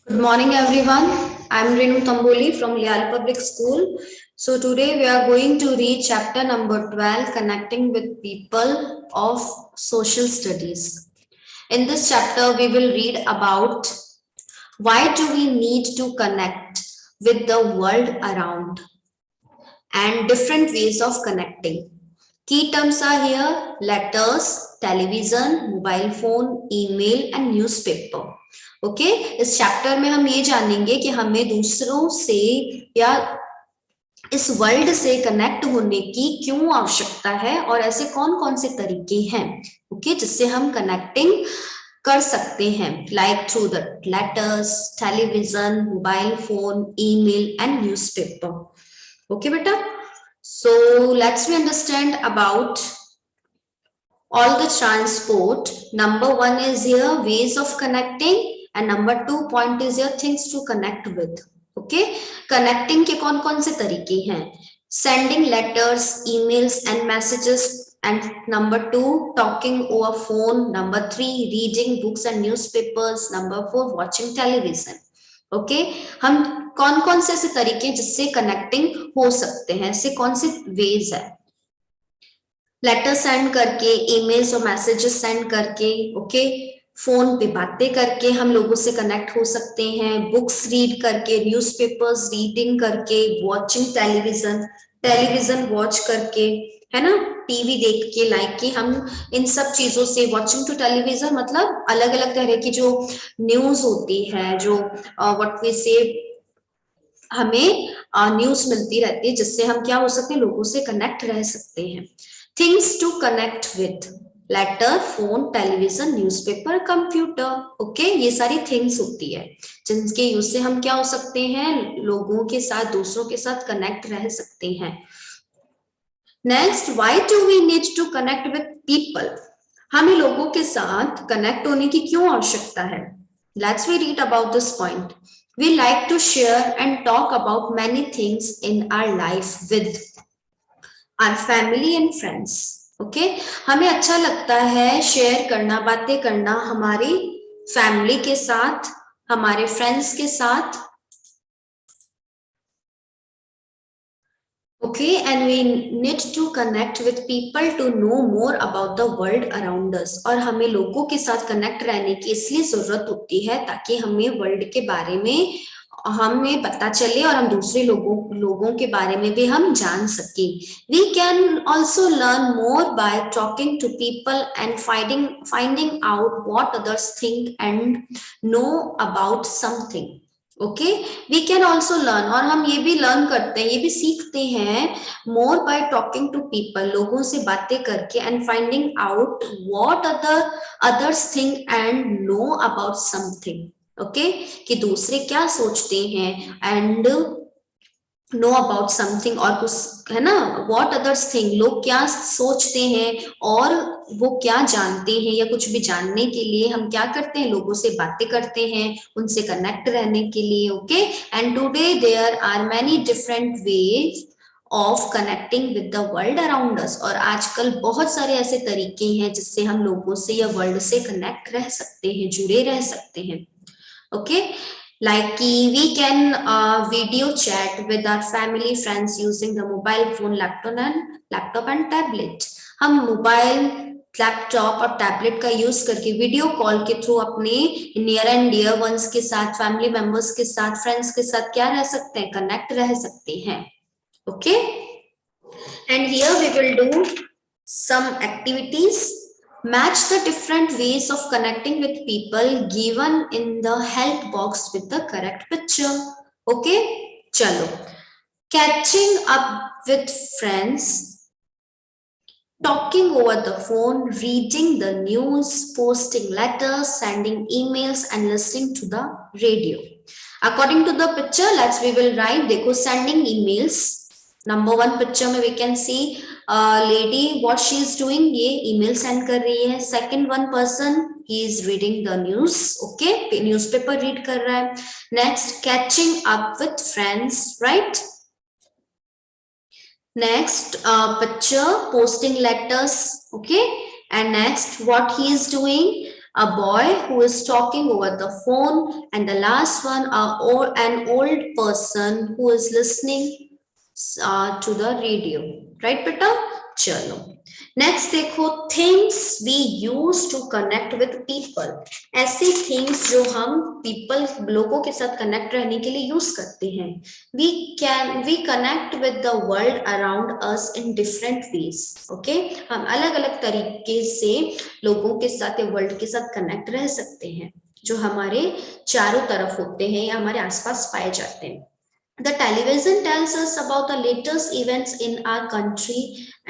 Good morning, everyone. I'm Renu Tamboli from Lial Public School. So, today we are going to read chapter number 12 Connecting with People of Social Studies. In this chapter, we will read about why do we need to connect with the world around and different ways of connecting. Key terms are here letters, television, mobile phone, email, and newspaper. Okay इस chapter में हम ये जानेंगे कि हमें दूसरों से या इस वर्ल्ड से कनेक्ट होने की क्यों आवश्यकता है और ऐसे कौन कौन से तरीके हैं ओके जिससे हम कनेक्टिंग कर सकते हैं like through the letters television mobile phone email and newspaper okay बेटा so let's we understand about all the transport. Number one is here ways of connecting and number 2 point is here things to connect with. Okay, connecting के कौन कौन से तरीके हैं sending letters, emails and messages and number 2 talking over phone, number 3 reading books and newspapers, number 4 watching television. Okay हम कौन कौन से ऐसे तरीके जिससे कनेक्टिंग हो सकते हैं ऐसे कौन से वेज है लेटर सेंड करके ईमेल्स और मैसेजेस सेंड करके ओके फोन पे बातें करके हम लोगों से कनेक्ट हो सकते हैं बुक्स रीड करके न्यूज़पेपर्स रीडिंग करके वॉचिंग टेलीविजन वॉच करके है ना टीवी देख के लाइक कि हम इन सब चीजों से वॉचिंग टू टेलीविजन मतलब अलग अलग तरह की जो न्यूज होती है जो व्हाट वी से हमें न्यूज मिलती रहती है जिससे हम क्या हो सकते हैं लोगों से कनेक्ट रह सकते हैं things to connect with letter phone television newspaper computer okay ये सारी थिंग्स होती है जिनके यूज से हम क्या हो सकते हैं लोगों के साथ दूसरों के साथ कनेक्ट रह सकते हैं next why do we need to connect with people हमें लोगों के साथ कनेक्ट होने की क्यों आवश्यकता है let's we read about this point we like to share and talk about many things in our life with our family and friends okay हमें अच्छा लगता है शेयर करना बातें करना हमारी फैमिली के साथ हमारे फ्रेंड्स के साथ Okay, and we need to connect with people to know more about the world around us. और हमें लोगों के साथ कनेक्ट रहने की इसलिए जरूरत होती है ताकि हमें वर्ल्ड के बारे में हमें पता चले और हम दूसरे लोगों के बारे में भी हम जान सके We can also learn more by talking to people and finding out what others think and know about something. Okay we can also learn और हम ये भी लर्न करते हैं ये भी सीखते हैं more by talking to people लोगों से बातें करके and finding out what others think and know about something okay कि दूसरे क्या सोचते हैं एंड नो अबाउट समथिंग और कुछ है ना व्हाट अदर्स थिंक लोग क्या सोचते हैं और वो क्या जानते हैं या कुछ भी जानने के लिए हम क्या करते हैं लोगों से बातें करते हैं उनसे कनेक्ट रहने के लिए okay and today there are many different ways of connecting with the world around us और आजकल बहुत सारे ऐसे तरीके हैं जिससे हम लोगों से या वर्ल्ड से कनेक्ट रह सकते हैं जुड़े रह सकते हैं okay like we can video chat with our family friends using the mobile phone laptop and tablet हम मोबाइल लैपटॉप और टैबलेट का यूज करके वीडियो कॉल के थ्रू अपने नियर एंड डियर वंस के साथ फैमिली मेंबर्स के साथ फ्रेंड्स के साथ क्या रह सकते हैं कनेक्ट रह सकते हैं okay and here we will do some activities Match the different ways of connecting with people given in the help box with the correct picture. Okay? Chalo. Catching up with friends, talking over the phone, reading the news, posting letters, sending emails and listening to the radio. According to the picture, we will write, देखो sending emails. Number one picture में we can see lady what she is doing ये email send कर रही है second one person he is reading the news okay newspaper read कर रहा है next catching up with friends right next picture posting letters okay and next what he is doing a boy who is talking over the phone, and the last one, an old person who is listening to the radio. Right beta? Chalo. Next देखो, things we use to connect with people. ऐसे things जो हम people, लोगों के साथ connect रहने के लिए यूज करते हैं. We connect with the world around us in different ways. Okay, हम अलग अलग तरीके से लोगों के साथ या वर्ल्ड के साथ कनेक्ट रह सकते हैं जो हमारे चारों तरफ होते हैं या हमारे आसपास पाए जाते हैं. The television tells us about the latest events in our country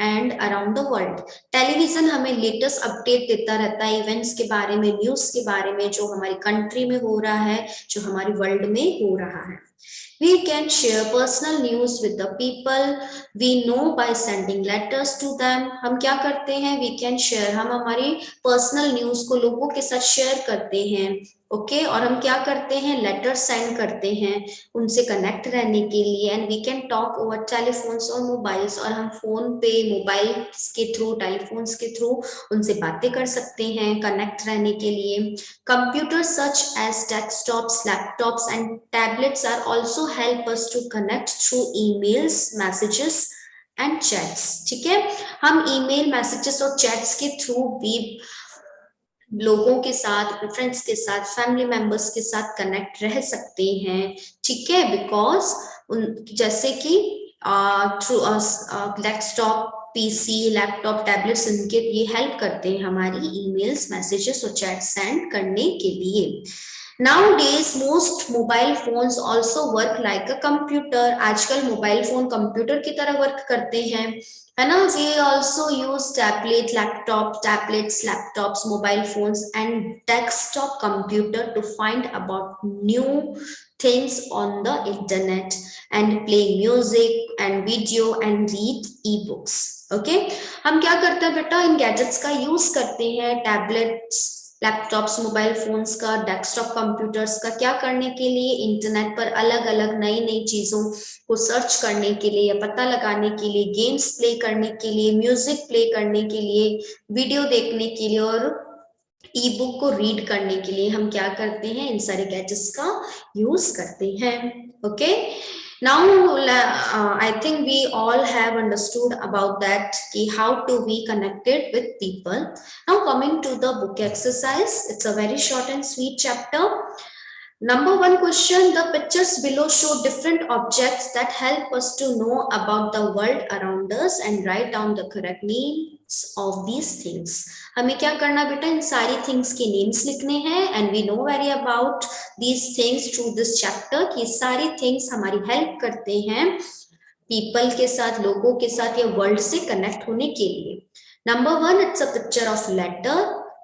and around the world. Television हमें लेटेस्ट अपडेट देता रहता है इवेंट्स के बारे में, न्यूज के बारे में, जो हमारी कंट्री में हो रहा है, जो हमारी वर्ल्ड में हो रहा है. We can share personal news with the people we know by sending letters to them. हम क्या करते हैं? We can share. हम हमारी पर्सनल न्यूज को लोगों के साथ शेयर करते हैं. ओके, और हम क्या करते हैं? लेटर सेंड करते हैं उनसे कनेक्ट रहने के लिए. And we can talk over telephones और मोबाइल्स. और हम फोन पे, मोबाइल के थ्रू, टेलीफोन्स के थ्रू उनसे बातें कर सकते हैं कनेक्ट रहने के लिए. Computer such as desktops, laptops and tablets are also help us to connect through emails, messages and chats. ठीक है, हम ईमेल, मैसेजेस और चैट्स के थ्रू भी लोगों के साथ, फ्रेंड्स के साथ, फैमिली मेंबर्स के साथ कनेक्ट रह सकते हैं. ठीक है, बिकॉज जैसे कि through desktop, PC, laptop, tablets, इनके ये हेल्प करते हैं हमारी ईमेल्स, मैसेजेस और चैट सेंड करने के लिए. Nowadays, most mobile phones also work like a computer. आजकल मोबाइल फोन कंप्यूटर की तरह वर्क करते हैं, है ना. We also use tablets, laptops, mobile phones and desktop computer to find about new things on the internet and play music and video and read e-books. Okay, हम क्या करते हैं बेटा? इन गैजेट्स का यूज करते हैं, टैबलेट्स, लैपटॉप्स, मोबाइल फोन्स का, desktop computers का, क्या करने के लिए? इंटरनेट पर अलग अलग नई नई चीजों को सर्च करने के लिए या पता लगाने के लिए, गेम्स प्ले करने के लिए, म्यूजिक प्ले करने के लिए, वीडियो देखने के लिए और ई बुक को रीड करने के लिए हम क्या करते हैं? इन सारे गैजेट्स का यूज करते हैं. Okay, now I think we all have understood about that, ki how to be connected with people. Now coming to the book exercise, it's a very short and sweet chapter. Number 1 question, the pictures below show different objects that help us to know about the world around us and write down the correct names of these things. हमें क्या करना बेटा? इन सारी things के names लिखने हैं. And we know very about these things through this chapter कि सारी things हमारी help करते हैं people के साथ, लोगों के साथ या world से connect होने के लिए. Number 1, it's a picture of letter.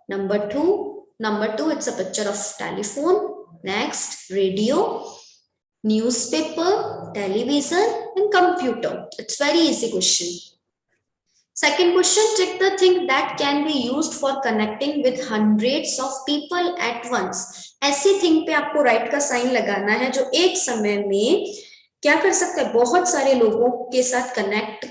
Number 2, it's a picture of telephone. Next, radio, newspaper, television, and computer. It's very easy question. Second question, check the thing that can be used for connecting with hundreds of people at once. ऐसी thing पे आपको right का sign लगाना है जो एक समय में क्या कर सकते हैं? बहुत सारे लोगों के साथ connect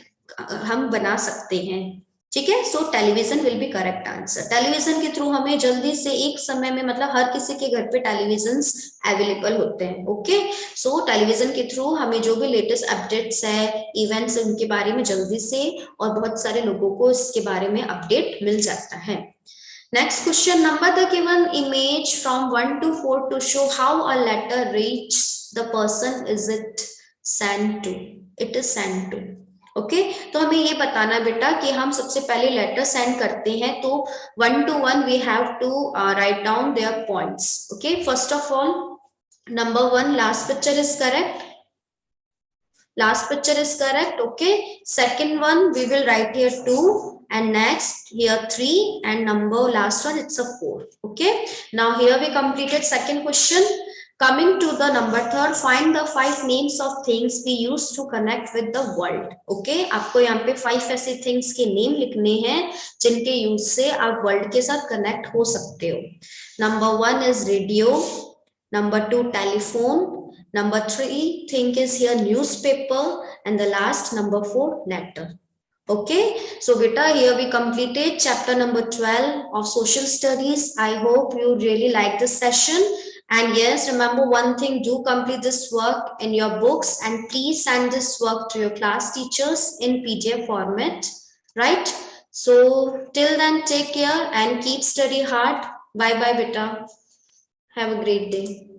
हम बना सकते हैं. ठीक है, so television will be correct answer. Television के थ्रू हमें जल्दी से एक समय में, मतलब हर किसी के घर पे टेलीविजन्स अवेलेबल होते हैं. ओके, सो टेलीविजन के थ्रू हमें जो भी लेटेस्ट अपडेट्स है, इवेंट्स, उनके बारे में जल्दी से और बहुत सारे लोगों को इसके बारे में अपडेट मिल जाता है. Next question, number the given image from 1 to 4 to show how a letter reaches the person. Is it sent to? It is sent to. Okay, तो हमें ये बताना बेटा कि हम सबसे पहले लेटर सेंड करते हैं, तो 1 to 1 we have to write down their points. Okay, first of all number 1, last picture is correct. Last picture is correct. Okay, second one we will write here 2 and next here 3 and number last one it's a 4. Okay, now here we completed second question. Coming to the number 3rd, find the 5 names of things we use to connect with the world. Okay, आपको यहाँ पे 5 ऐसे things के name लिखने हैं जिनके use से आप world के साथ connect हो सकते हो. Number 1 is radio. Number 2, telephone. Number 3 thing is here newspaper and the last number 4, letter. Okay, so beta, here we completed chapter number 12 of social studies. I hope you really like this session. And yes, remember one thing, do complete this work in your books and please send this work to your class teachers in PDF format, right? So till then, take care and keep study hard. Bye bye, beta. Have a great day.